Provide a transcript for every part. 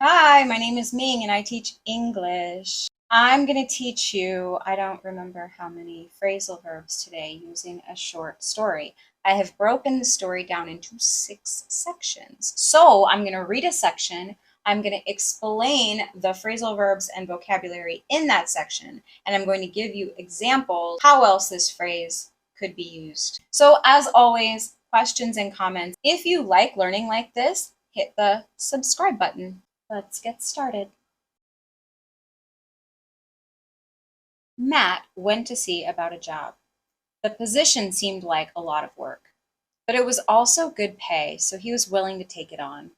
Hi, my name is Ming and I teach English. I'm going to teach you, I don't remember how many phrasal verbs today using a short story. I have broken the story down into 6 sections. So I'm going to read a section. I'm going to explain the phrasal verbs and vocabulary in that section. And I'm going to give you examples how else this phrase could be used. So as always, questions and comments. If you like learning like this, hit the subscribe button. Let's get started. Matt went to see about a job. The position seemed like a lot of work, but it was also good pay, so he was willing to take it on.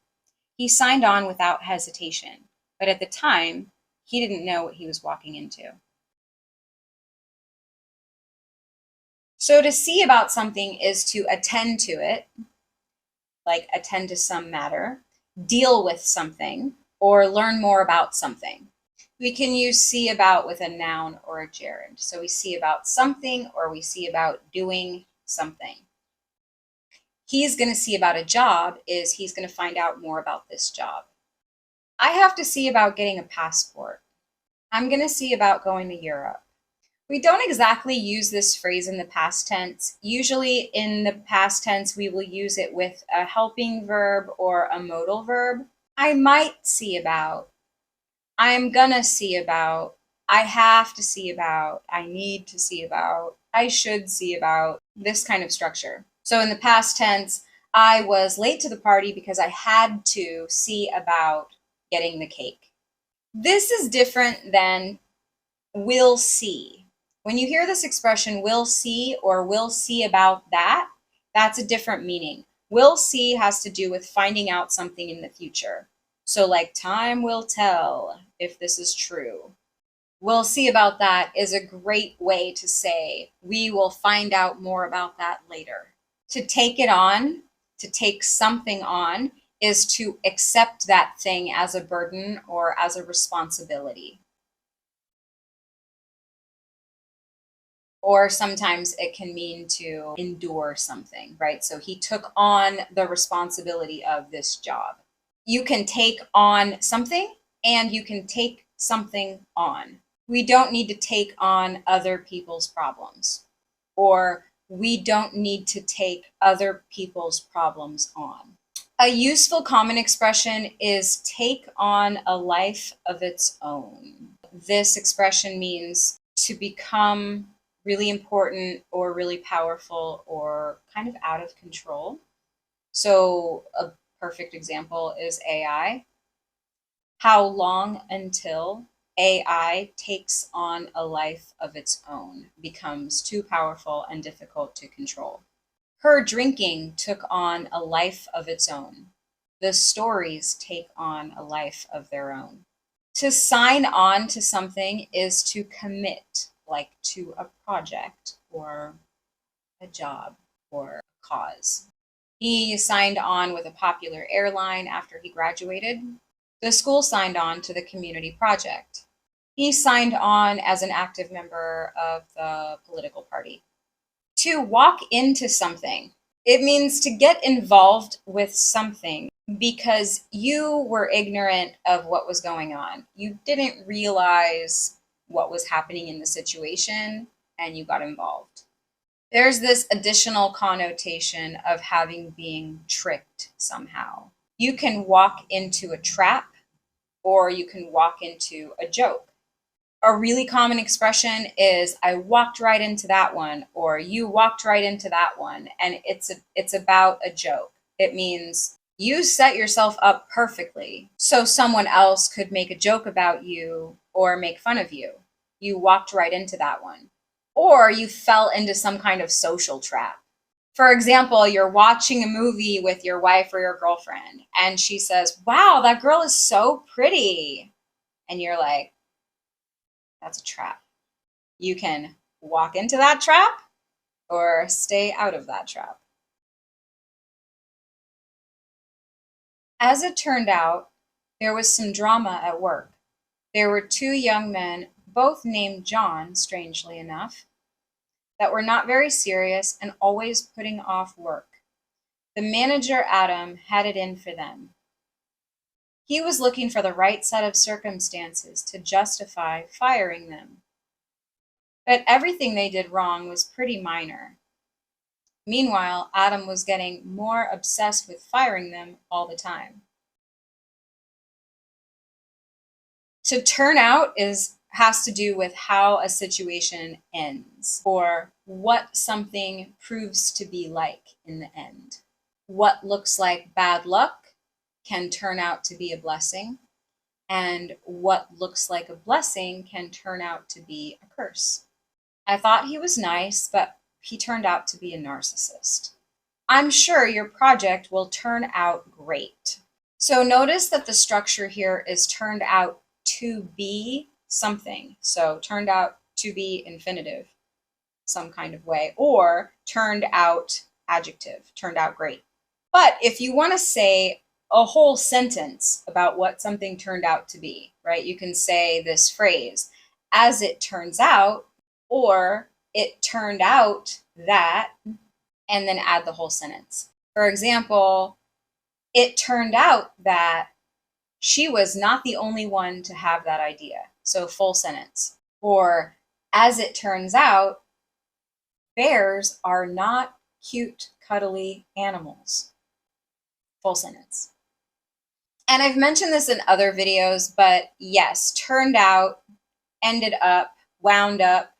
He signed on without hesitation, but at the time, he didn't know what he was walking into. So to see about something is to attend to it, like attend to some matter, deal with something, or learn more about something. We can use see about with a noun or a gerund. So we see about something or we see about doing something. He's going to see about a job is he's going to find out more about this job. I have to see about getting a passport. I'm going to see about going to Europe. We don't exactly use this phrase in the past tense. Usually in the past tense, we will use it with a helping verb or a modal verb. I might see about. I'm gonna see about, I have to see about, I need to see about, I should see about, this kind of structure. So in the past tense, I was late to the party because I had to see about getting the cake. This is different than will see. When you hear this expression, will see or will see about that, that's a different meaning. Will see has to do with finding out something in the future. So like time will tell if this is true. We'll see about that is a great way to say we will find out more about that later. To take it on, to take something on, is to accept that thing as a burden or as a responsibility. Or sometimes it can mean to endure something, right? So he took on the responsibility of this job. You can take on something and you can take something on. We don't need to take on other people's problems, or we don't need to take other people's problems on. A useful common expression is take on a life of its own. This expression means to become really important or really powerful or kind of out of control. So a perfect example is AI. How long until AI takes on a life of its own, becomes too powerful and difficult to control? Her drinking took on a life of its own. The stories take on a life of their own. To sign on to something is to commit, like to a project or a job or a cause. He signed on with a popular airline after he graduated. The school signed on to the community project. He signed on as an active member of the political party. To walk into something, it means to get involved with something because you were ignorant of what was going on. You didn't realize what was happening in the situation and you got involved. There's this additional connotation of having being tricked somehow. You can walk into a trap or you can walk into a joke. A really common expression is I walked right into that one, or you walked right into that one, and it's about a joke. It means you set yourself up perfectly so someone else could make a joke about you or make fun of you. You walked right into that one. Or you fell into some kind of social trap. For example, you're watching a movie with your wife or your girlfriend, and she says, "Wow, that girl is so pretty." And you're like, that's a trap. You can walk into that trap or stay out of that trap. As it turned out, there was some drama at work. There were 2 young men, both named John, strangely enough, that were not very serious and always putting off work. The manager, Adam, had it in for them. He was looking for the right set of circumstances to justify firing them. But everything they did wrong was pretty minor. Meanwhile, Adam was getting more obsessed with firing them all the time. To turn out has to do with how a situation ends, or what something proves to be like in the end. What looks like bad luck can turn out to be a blessing, and what looks like a blessing can turn out to be a curse. I thought he was nice, but he turned out to be a narcissist. I'm sure your project will turn out great. So notice that the structure here is turned out to be something. So turned out to be infinitive, some kind of way, or turned out adjective, turned out great. But if you want to say a whole sentence about what something turned out to be, right, you can say this phrase, as it turns out, or it turned out that, and then add the whole sentence. For example, it turned out that she was not the only one to have that idea. So full sentence. Or, as it turns out, bears are not cute, cuddly animals. Full sentence. And I've mentioned this in other videos, but yes, turned out, ended up, wound up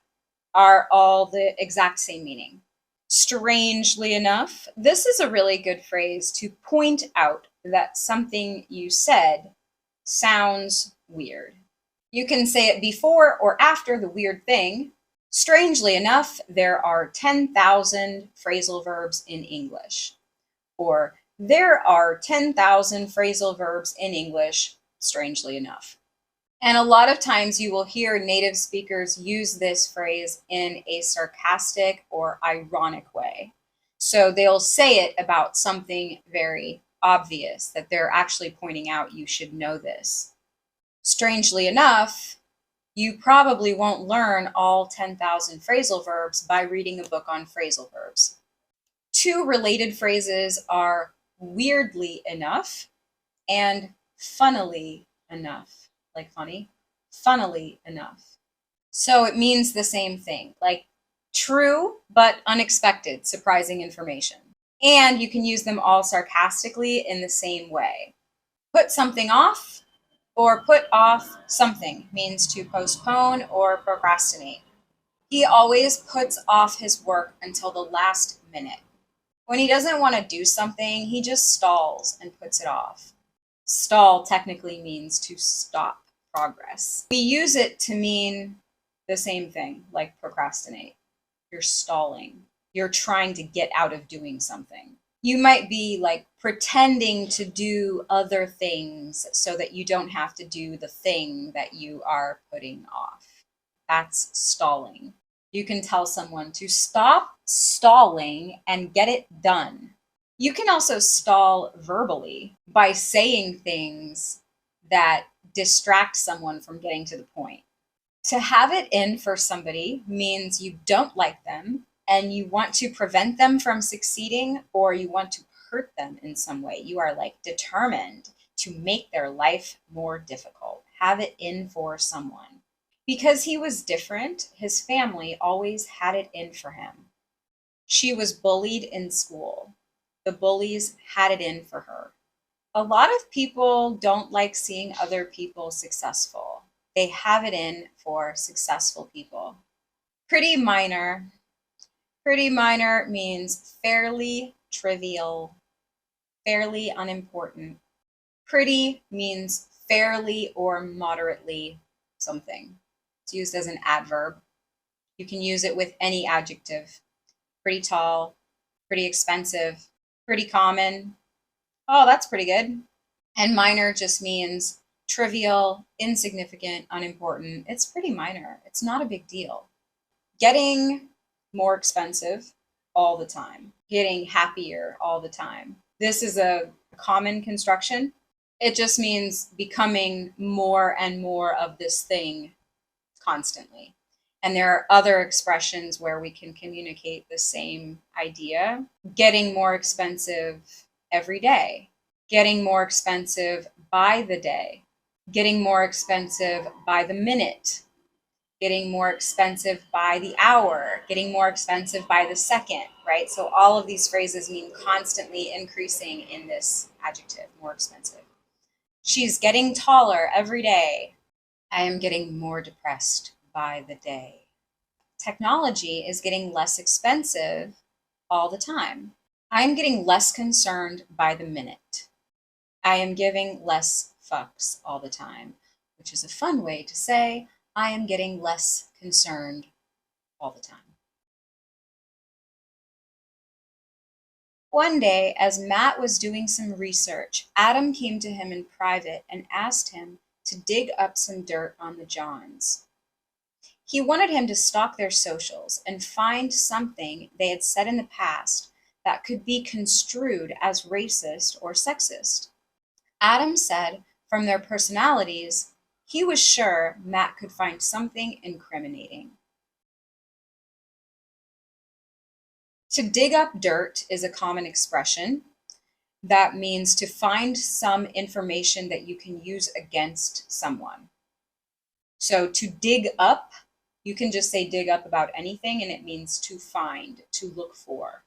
are all the exact same meaning. Strangely enough, this is a really good phrase to point out that something you said sounds weird. You can say it before or after the weird thing. Strangely enough, there are 10,000 phrasal verbs in English. Or, there are 10,000 phrasal verbs in English, strangely enough. And a lot of times you will hear native speakers use this phrase in a sarcastic or ironic way. So they'll say it about something very obvious that they're actually pointing out you should know this. Strangely enough, you probably won't learn all 10,000 phrasal verbs by reading a book on phrasal verbs. Two related phrases are weirdly enough and funnily enough. Like funny, funnily enough. So it means the same thing, like true but unexpected, surprising information. And you can use them all sarcastically in the same way. Put something off or put off something means to postpone or procrastinate. He always puts off his work until the last minute. When he doesn't want to do something, he just stalls and puts it off. Stall technically means to stop progress. We use it to mean the same thing, like procrastinate. You're stalling. You're trying to get out of doing something. You might be like pretending to do other things so that you don't have to do the thing that you are putting off. That's stalling. You can tell someone to stop stalling and get it done. You can also stall verbally by saying things that distract someone from getting to the point. To have it in for somebody means you don't like them and you want to prevent them from succeeding, or you want to hurt them in some way. You are like determined to make their life more difficult. Have it in for someone. Because he was different, his family always had it in for him. She was bullied in school. The bullies had it in for her. A lot of people don't like seeing other people successful. They have it in for successful people. Pretty minor. Pretty minor means fairly trivial, fairly unimportant. Pretty means fairly or moderately something. It's used as an adverb. You can use it with any adjective. Pretty tall, pretty expensive, pretty common. Oh, that's pretty good. And minor just means trivial, insignificant, unimportant. It's pretty minor. It's not a big deal. Getting more expensive all the time. Getting happier all the time. This is a common construction. It just means becoming more and more of this thing constantly. And there are other expressions where we can communicate the same idea. Getting more expensive every day. Getting more expensive by the day, getting more expensive by the minute, getting more expensive by the hour, getting more expensive by the second, right? So all of these phrases mean constantly increasing in this adjective, more expensive. She's getting taller every day. I am getting more depressed by the day. Technology is getting less expensive all the time. I am getting less concerned by the minute. I am giving less fucks all the time, which is a fun way to say I am getting less concerned all the time. One day, as Matt was doing some research, Adam came to him in private and asked him to dig up some dirt on the Johns. He wanted him to stalk their socials and find something they had said in the past that could be construed as racist or sexist. Adam said from their personalities, he was sure Matt could find something incriminating. To dig up dirt is a common expression. That means to find some information that you can use against someone. So to dig up, you can just say dig up about anything, and it means to find, to look for.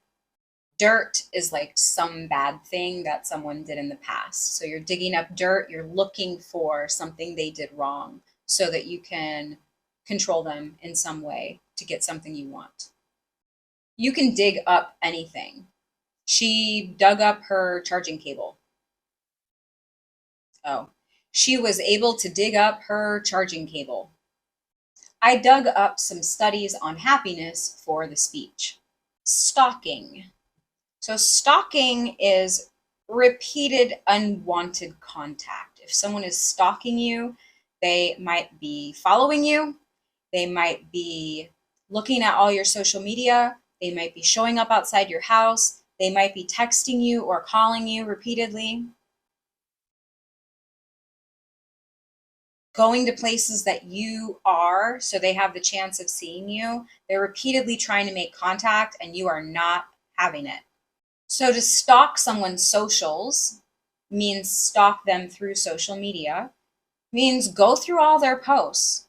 Dirt is like some bad thing that someone did in the past. So you're digging up dirt, you're looking for something they did wrong so that you can control them in some way to get something you want. You can dig up anything. She dug up her charging cable. Oh, she was able to dig up her charging cable. I dug up some studies on happiness for the speech. Stalking. So stalking is repeated unwanted contact. If someone is stalking you, they might be following you. They might be looking at all your social media. They might be showing up outside your house. They might be texting you or calling you repeatedly. Going to places that you are, so they have the chance of seeing you. They're repeatedly trying to make contact and you are not having it. So to stalk someone's socials means stalk them through social media, means go through all their posts,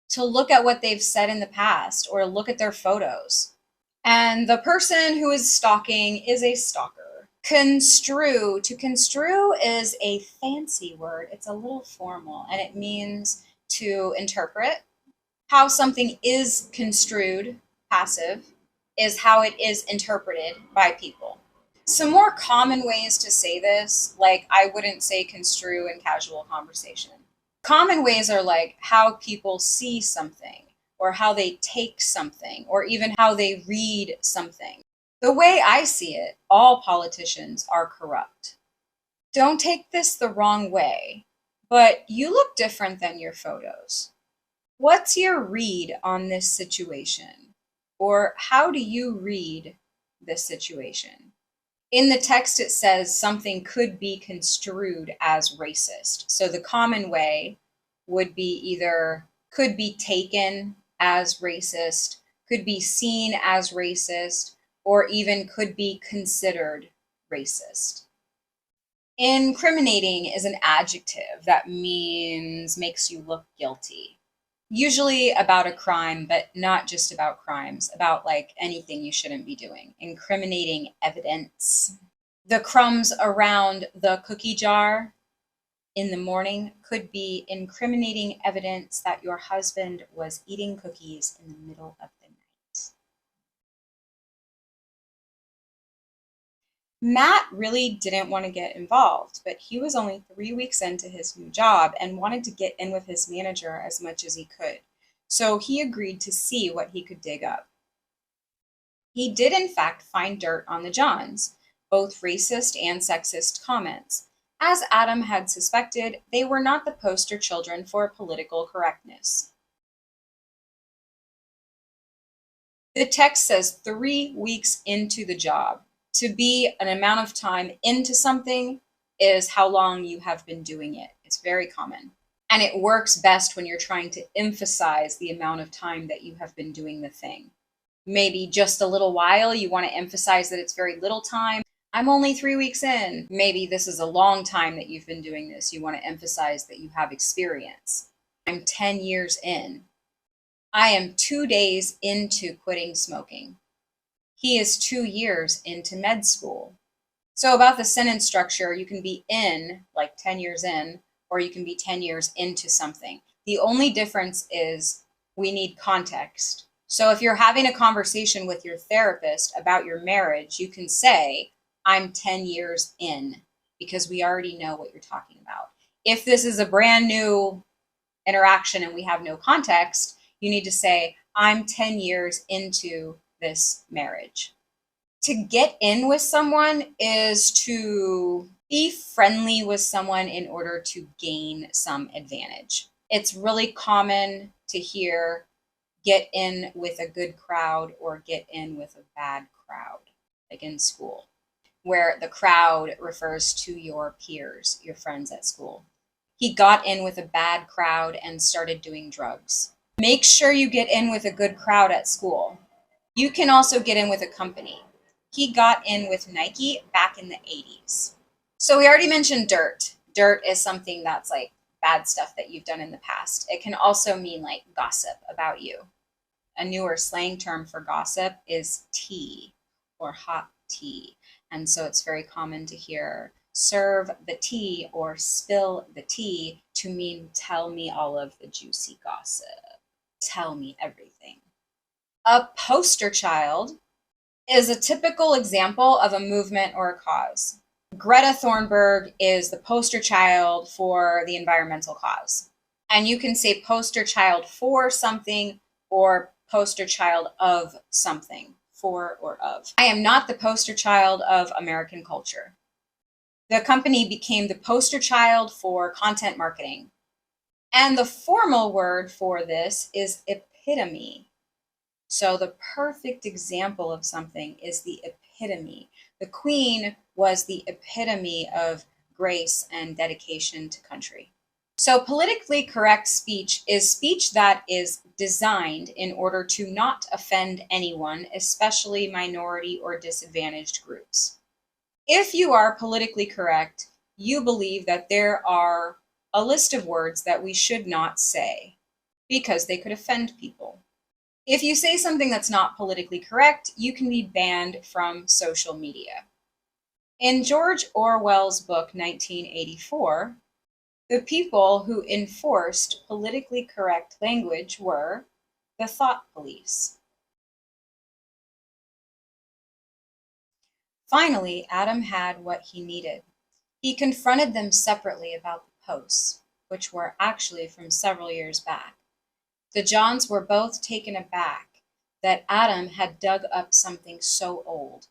to look at what they've said in the past or look at their photos. And the person who is stalking is a stalker. Construe. To construe is a fancy word. It's a little formal, and it means to interpret. How something is construed, passive, is how it is interpreted by people. Some more common ways to say this, like I wouldn't say construe in casual conversation. Common ways are like how people see something, or how they take something, or even how they read something. The way I see it, all politicians are corrupt. Don't take this the wrong way, but you look different than your photos. What's your read on this situation? Or how do you read this situation? In the text, it says something could be construed as racist. So the common way would be either could be taken as racist, could be seen as racist, or even could be considered racist. Incriminating is an adjective that means makes you look guilty. Usually about a crime, but not just about crimes, about like anything you shouldn't be doing. Incriminating evidence. The crumbs around the cookie jar in the morning could be incriminating evidence that your husband was eating cookies in the middle of the night. Matt really didn't want to get involved, but he was only 3 weeks into his new job and wanted to get in with his manager as much as he could. So he agreed to see what he could dig up. He did, in fact, find dirt on the Johns, both racist and sexist comments. As Adam had suspected, they were not the poster children for political correctness. The text says 3 weeks into the job. To be an amount of time into something is how long you have been doing it. It's very common. And it works best when you're trying to emphasize the amount of time that you have been doing the thing. Maybe just a little while, you want to emphasize that it's very little time. I'm only 3 weeks in. Maybe this is a long time that you've been doing this. You want to emphasize that you have experience. I'm 10 years in. I am 2 days into quitting smoking. He is 2 years into med school. So, about the sentence structure, you can be in, like 10 years in, or you can be 10 years into something. The only difference is we need context. So, if you're having a conversation with your therapist about your marriage, you can say, I'm 10 years in, because we already know what you're talking about. If this is a brand new interaction and we have no context, you need to say, I'm 10 years into this marriage. To get in with someone is to be friendly with someone in order to gain some advantage. It's really common to hear get in with a good crowd or get in with a bad crowd, like in school, where the crowd refers to your peers, your friends at school. He got in with a bad crowd and started doing drugs. Make sure you get in with a good crowd at school. You can also get in with a company. He got in with Nike back in the 80s. So we already mentioned dirt. Dirt is something that's like bad stuff that you've done in the past. It can also mean like gossip about you. A newer slang term for gossip is tea or hot tea. And so it's very common to hear serve the tea or spill the tea to mean tell me all of the juicy gossip. Tell me everything. A poster child is a typical example of a movement or a cause. Greta Thunberg is the poster child for the environmental cause. And you can say poster child for something or poster child of something, for or of. I am not the poster child of American culture. The company became the poster child for content marketing. And the formal word for this is epitome. So the perfect example of something is the epitome. The Queen was the epitome of grace and dedication to country. So politically correct speech is speech that is designed in order to not offend anyone, especially minority or disadvantaged groups. If you are politically correct, you believe that there are a list of words that we should not say because they could offend people. If you say something that's not politically correct, you can be banned from social media. In George Orwell's book 1984, the people who enforced politically correct language were the thought police. Finally, Adam had what he needed. He confronted them separately about the posts, which were actually from several years back. The Johns were both taken aback that Adam had dug up something so old.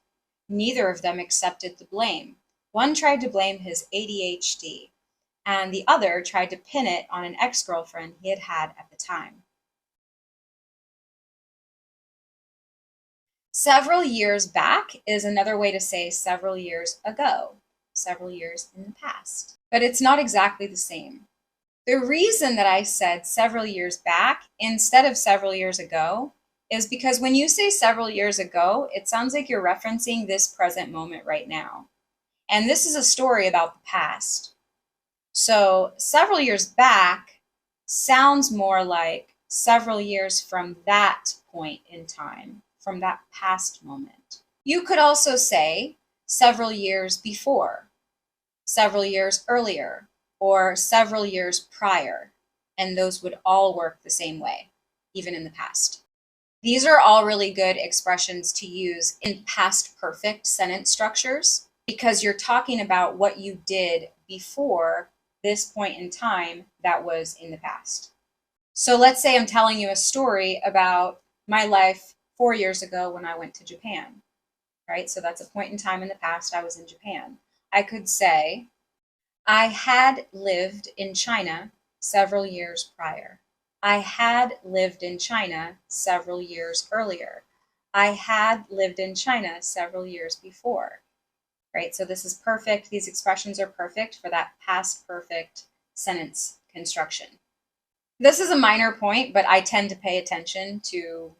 Neither of them accepted the blame. One tried to blame his ADHD, and the other tried to pin it on an ex-girlfriend he had had at the time. Several years back is another way to say several years ago, several years in the past. But it's not exactly the same. The reason that I said several years back instead of several years ago is because when you say several years ago, it sounds like you're referencing this present moment right now. And this is a story about the past. So several years back sounds more like several years from that point in time, from that past moment. You could also say several years before, several years earlier, or several years prior, and those would all work the same way, even in the past. These are all really good expressions to use in past perfect sentence structures because you're talking about what you did before this point in time that was in the past. So let's say I'm telling you a story about my life 4 years ago when I went to Japan, right? So that's a point in time in the past I was in Japan. I could say, I had lived in China several years prior. I had lived in China several years earlier. I had lived in China several years before, right? So this is perfect. These expressions are perfect for that past perfect sentence construction. This is a minor point, but I tend to pay attention to,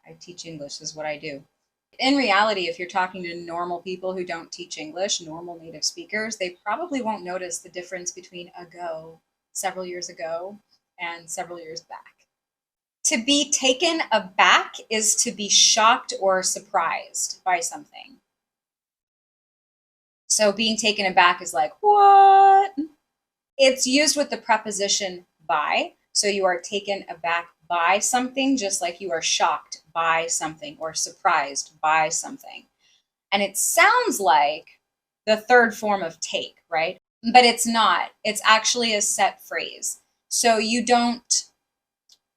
I teach English, is what I do. In reality, if you're talking to normal people who don't teach English, normal native speakers, they probably won't notice the difference between ago, several years ago, and several years back. To be taken aback is to be shocked or surprised by something. So being taken aback is like, what? It's used with the preposition by. So you are taken aback by something, just like you are shocked by something or surprised by something. And it sounds like the third form of take, right? But it's not. It's actually a set phrase. So you don't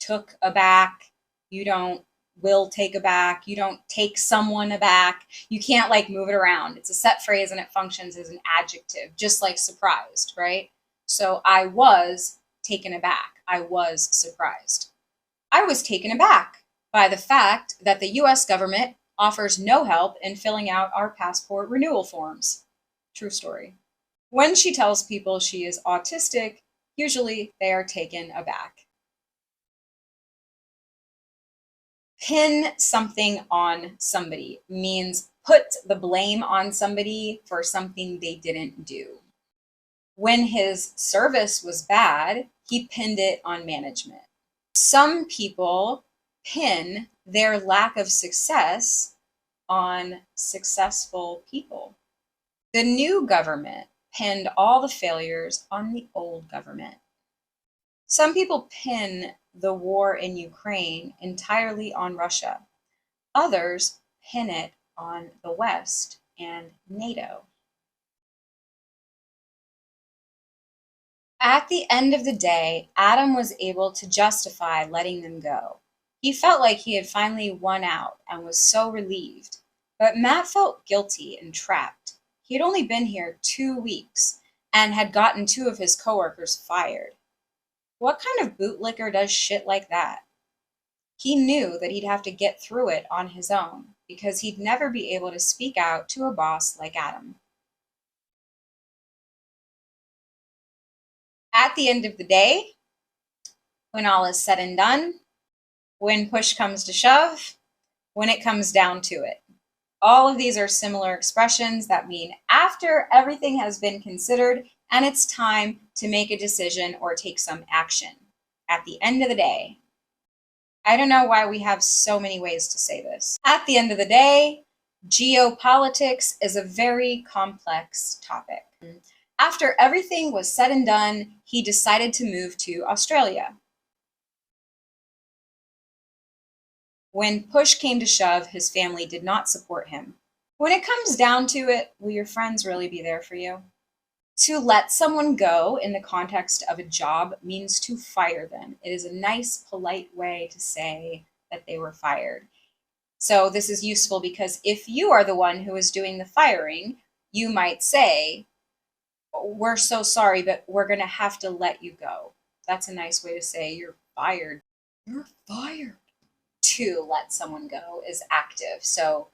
took aback, you don't will take aback, you don't take someone aback. You can't like move it around. It's a set phrase and it functions as an adjective, just like surprised, right? So I was taken aback. I was surprised. I was taken aback by the fact that the US government offers no help in filling out our passport renewal forms. True story. When she tells people she is autistic, usually they are taken aback. Pin something on somebody means put the blame on somebody for something they didn't do. When his service was bad, he pinned it on management. Some people pin their lack of success on successful people. The new government pinned all the failures on the old government. Some people pin the war in Ukraine entirely on Russia. Others pin it on the West and NATO. At the end of the day, Adam was able to justify letting them go. He felt like he had finally won out and was so relieved. But Matt felt guilty and trapped. He had only been here 2 weeks and had gotten 2 of his coworkers fired. What kind of bootlicker does shit like that? He knew that he'd have to get through it on his own because he'd never be able to speak out to a boss like Adam. At the end of the day, when all is said and done, when push comes to shove, when it comes down to it. All of these are similar expressions that mean after everything has been considered and it's time to make a decision or take some action. At the end of the day. I don't know why we have so many ways to say this. At the end of the day, geopolitics is a very complex topic. After everything was said and done, he decided to move to Australia. When push came to shove, his family did not support him. When it comes down to it, will your friends really be there for you? To let someone go in the context of a job means to fire them. It is a nice, polite way to say that they were fired. So this is useful because if you are the one who is doing the firing, you might say, we're so sorry, but we're going to have to let you go. That's a nice way to say you're fired. You're fired. To let someone go is active. So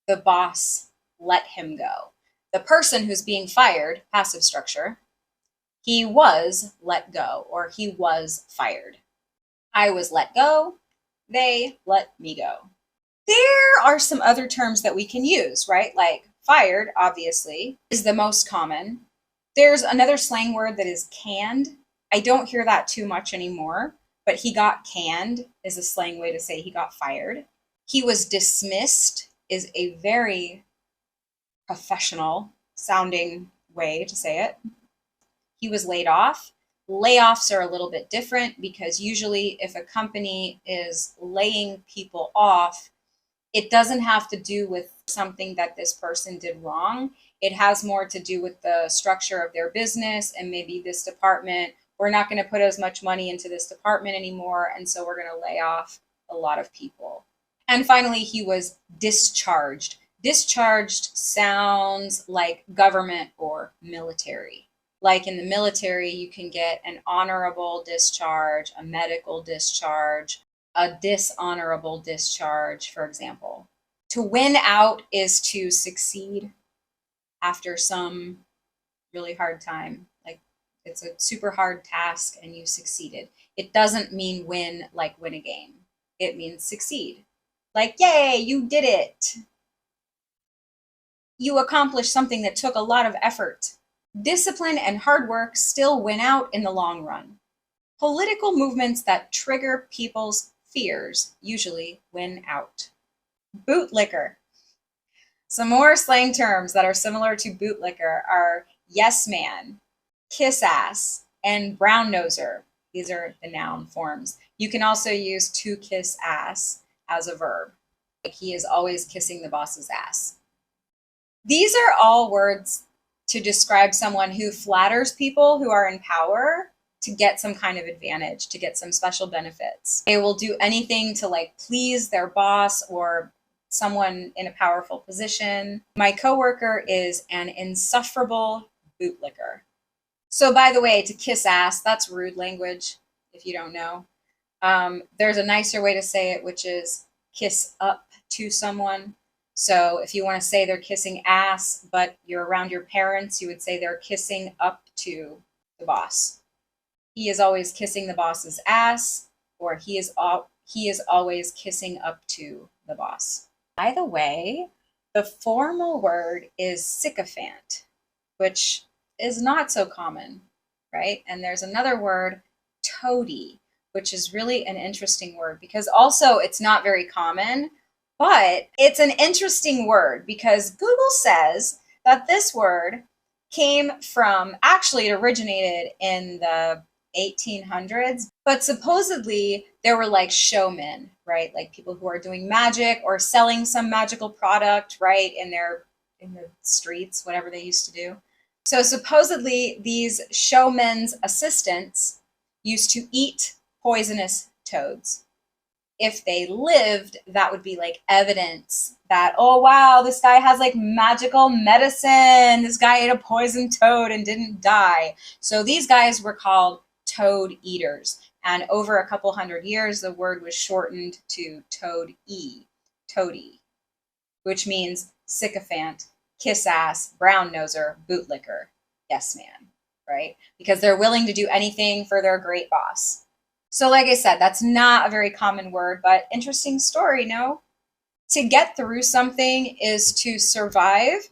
the boss let him go. The person who's being fired, passive structure, he was let go or he was fired. I was let go. They let me go. There are some other terms that we can use, right? Like fired, obviously, is the most common. There's another slang word that is canned. I don't hear that too much anymore, but he got canned is a slang way to say he got fired. He was dismissed is a very professional sounding way to say it. He was laid off. Layoffs are a little bit different because usually if a company is laying people off, it doesn't have to do with something that this person did wrong. It has more to do with the structure of their business and maybe this department. We're not going to put as much money into this department anymore, and so we're going to lay off a lot of people. And finally, he was discharged. Discharged sounds like government or military. Like in the military, you can get an honorable discharge, a medical discharge, a dishonorable discharge, for example. To win out is to succeed after some really hard time. Like it's a super hard task and you succeeded. It doesn't mean win like win a game. It means succeed. Like, yay, you did it. You accomplished something that took a lot of effort. Discipline and hard work still win out in the long run. Political movements that trigger people's fears usually win out. Bootlicker. Some more slang terms that are similar to bootlicker are yes man, kiss ass, and brown noser. These are the noun forms. You can also use to kiss ass as a verb. Like he is always kissing the boss's ass. These are all words to describe someone who flatters people who are in power to get some kind of advantage, to get some special benefits. They will do anything to like please their boss or someone in a powerful position. My coworker is an insufferable bootlicker. So by the way, to kiss ass, that's rude language, if you don't know. There's a nicer way to say it, which is kiss up to someone. So if you want to say they're kissing ass, but you're around your parents, you would say they're kissing up to the boss. He is always kissing the boss's ass, or he is always kissing up to the boss. By the way, the formal word is sycophant, which is not so common, right? And there's another word, toady, which is really an interesting word because also it's not very common, but it's an interesting word because Google says that this word came from, actually, it originated in the 1800s, but supposedly there were like showmen, right? Like people who are doing magic or selling some magical product, right? In the streets, whatever they used to do. So supposedly these showmen's assistants used to eat poisonous toads. If they lived, that would be like evidence that, oh wow, this guy has like magical medicine. This guy ate a poisoned toad and didn't die. So these guys were called toad eaters. And over a couple hundred years, the word was shortened to toady, which means sycophant, kiss ass, brown noser, bootlicker, yes man, right? Because they're willing to do anything for their great boss. So like I said, that's not a very common word, but interesting story, no? To get through something is to survive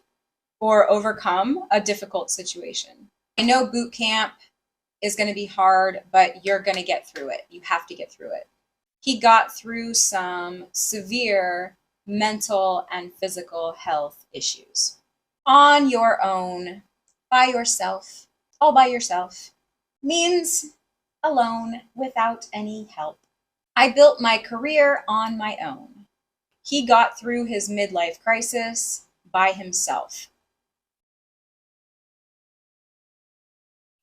or overcome a difficult situation. I know boot camp is going to be hard, but you're going to get through it. You have to get through it. He got through some severe mental and physical health issues on your own, by yourself, all by yourself, means alone without any help. I built my career on my own. He got through his midlife crisis by himself.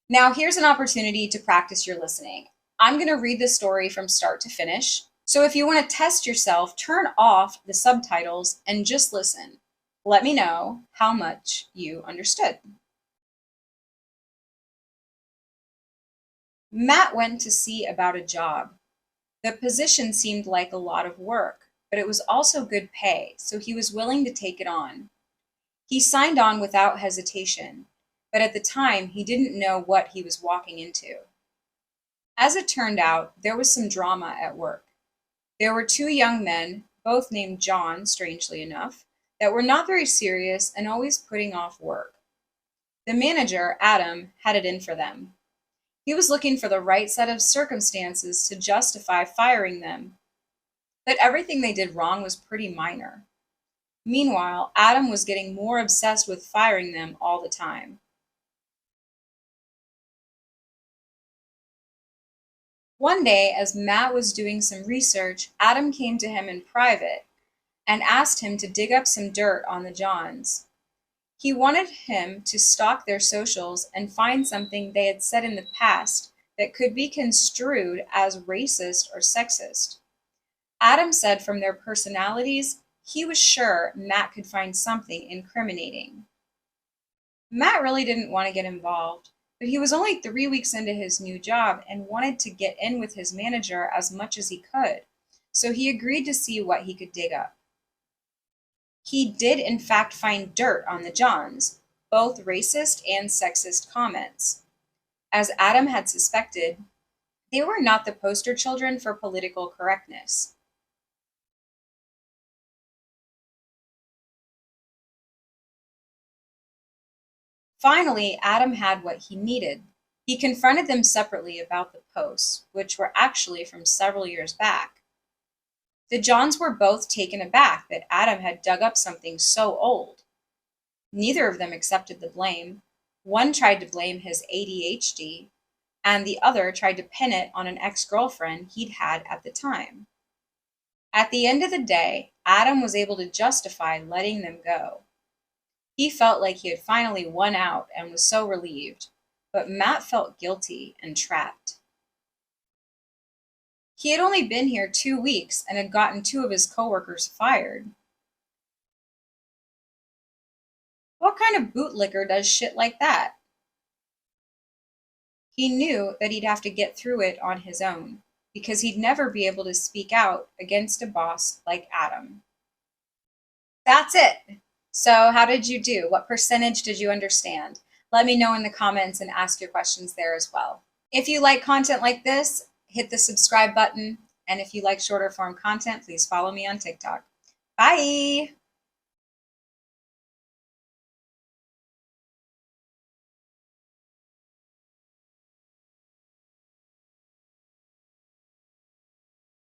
Now, here's an opportunity to practice your listening. I'm going to read the story from start to finish. So if you want to test yourself, turn off the subtitles and just listen. Let me know how much you understood. Matt went to see about a job. The position seemed like a lot of work, but it was also good pay, so he was willing to take it on. He signed on without hesitation, but at the time he didn't know what he was walking into. As it turned out, there was some drama at work. There were two young men, both named John, strangely enough, that were not very serious and always putting off work. The manager, Adam, had it in for them. He was looking for the right set of circumstances to justify firing them, but everything they did wrong was pretty minor. Meanwhile, Adam was getting more obsessed with firing them all the time. One day, as Matt was doing some research, Adam came to him in private and asked him to dig up some dirt on the Johns. He wanted him to stalk their socials and find something they had said in the past that could be construed as racist or sexist. Adam said from their personalities, he was sure Matt could find something incriminating. Matt really didn't want to get involved, but he was only 3 weeks into his new job and wanted to get in with his manager as much as he could, so he agreed to see what he could dig up. He did in fact find dirt on the Johns, both racist and sexist comments. As Adam had suspected, they were not the poster children for political correctness. Finally, Adam had what he needed. He confronted them separately about the posts, which were actually from several years back. The Johns were both taken aback that Adam had dug up something so old. Neither of them accepted the blame. One tried to blame his ADHD, and the other tried to pin it on an ex-girlfriend he'd had at the time. At the end of the day, Adam was able to justify letting them go. He felt like he had finally won out and was so relieved, but Matt felt guilty and trapped. He had only been here 2 weeks and had gotten 2 of his coworkers fired. What kind of bootlicker does shit like that? He knew that he'd have to get through it on his own, because he'd never be able to speak out against a boss like Adam. That's it. So how did you do? What percentage did you understand? Let me know in the comments and ask your questions there as well. If you like content like this, hit the subscribe button. And if you like shorter form content, please follow me on TikTok. Bye.